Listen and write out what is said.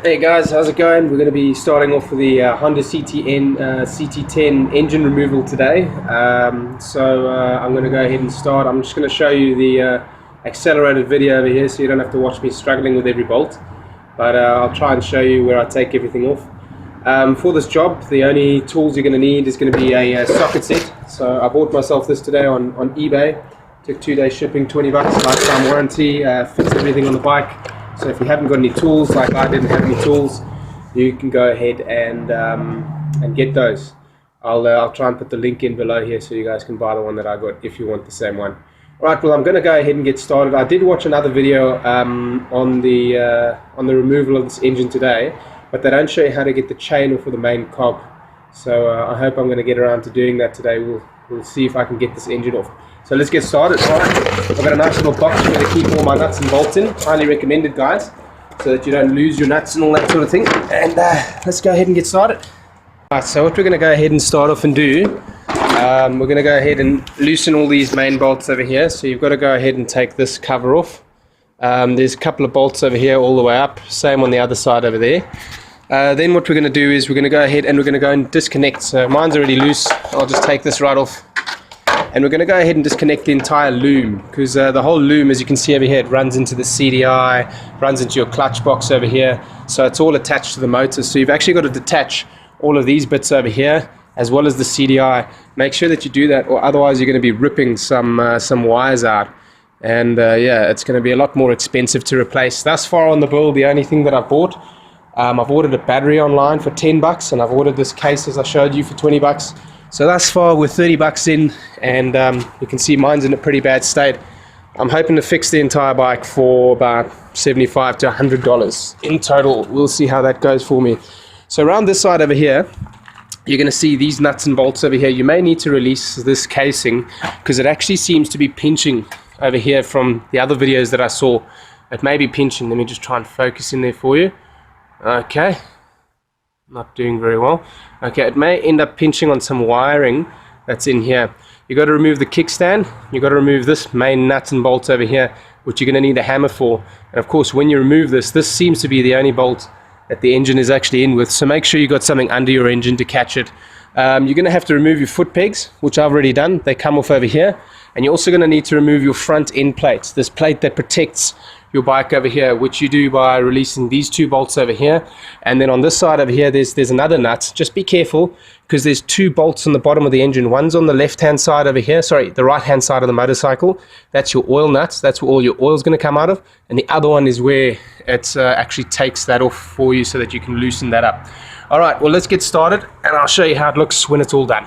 Hey guys, how's it going? We're going to be starting off with the Honda CT110 engine removal today. I'm going to go ahead and start. I'm just going to show you the accelerated video over here so you don't have to watch me struggling with every bolt. But I'll try and show you where I take everything off. For this job, the only tools you're going to need is going to be a socket set. So I bought myself this today on eBay. Took 2 days shipping, 20 bucks, lifetime warranty, fits everything on the bike. So if you haven't got any tools, like I didn't have any tools, you can go ahead and get those. I'll try and put the link in below here so you guys can buy the one that I got if you want the same one. Alright, well I'm going to go ahead and get started. I did watch another video on the removal of this engine today, but they don't show you how to get the chain off of the main cog. So I hope I'm going to get around to doing that today. We'll see if I can get this engine off. So let's get started. Alright, I've got a nice little box where to keep all my nuts and bolts in. Highly recommended, guys, so that you don't lose your nuts and all that sort of thing. And let's go ahead and get started. Alright, so what we're going to go ahead and start off and do, we're going to go ahead and loosen all these main bolts over here. So you've got to go ahead and take this cover off. There's a couple of bolts over here all the way up, same on the other side over there. Then what we're going to do is we're going to go ahead and we're going to go and disconnect. So mine's already loose. I'll just take this right off. And we're going to go ahead and disconnect the entire loom, because the whole loom, as you can see over here, it runs into the CDI, runs into your clutch box over here. So it's all attached to the motor. So you've actually got to detach all of these bits over here, as well as the CDI. Make sure that you do that, or otherwise you're going to be ripping some wires out. And yeah, it's going to be a lot more expensive to replace. Thus far on the build, the only thing that I've bought, I've ordered a battery online for 10 bucks, and I've ordered this case, as I showed you, for 20 bucks. So thus far we're 30 bucks in, and you can see mine's in a pretty bad state. I'm hoping to fix the entire bike for about $75 to $100 in total. We'll see how that goes for me. So around this side over here, you're going to see these nuts and bolts over here. You may need to release this casing because it actually seems to be pinching over here from the other videos that I saw. It may be pinching. Let me just try and focus in there for you. Okay. Not doing very well. Okay, it may end up pinching on some wiring that's in here. You got to remove the kickstand. You got to remove this main nuts and bolts over here, which you're going to need a hammer for. And of course, when you remove this seems to be the only bolt that the engine is actually in with. So make sure you got something under your engine to catch it. You're going to have to remove your foot pegs, which I've already done. They come off over here. And you're also going to need to remove your front end plates, this plate that protects your bike over here, which you do by releasing these two bolts over here. And then on this side over here, there's another nut. Just be careful, because there's two bolts on the bottom of the engine. One's on the left hand side over here, sorry, the right hand side of the motorcycle. That's your oil nuts. That's where all your oil's going to come out of. And the other one is where it actually takes that off for you so that you can loosen that up. All right, well, let's get started, and I'll show you how it looks when it's all done.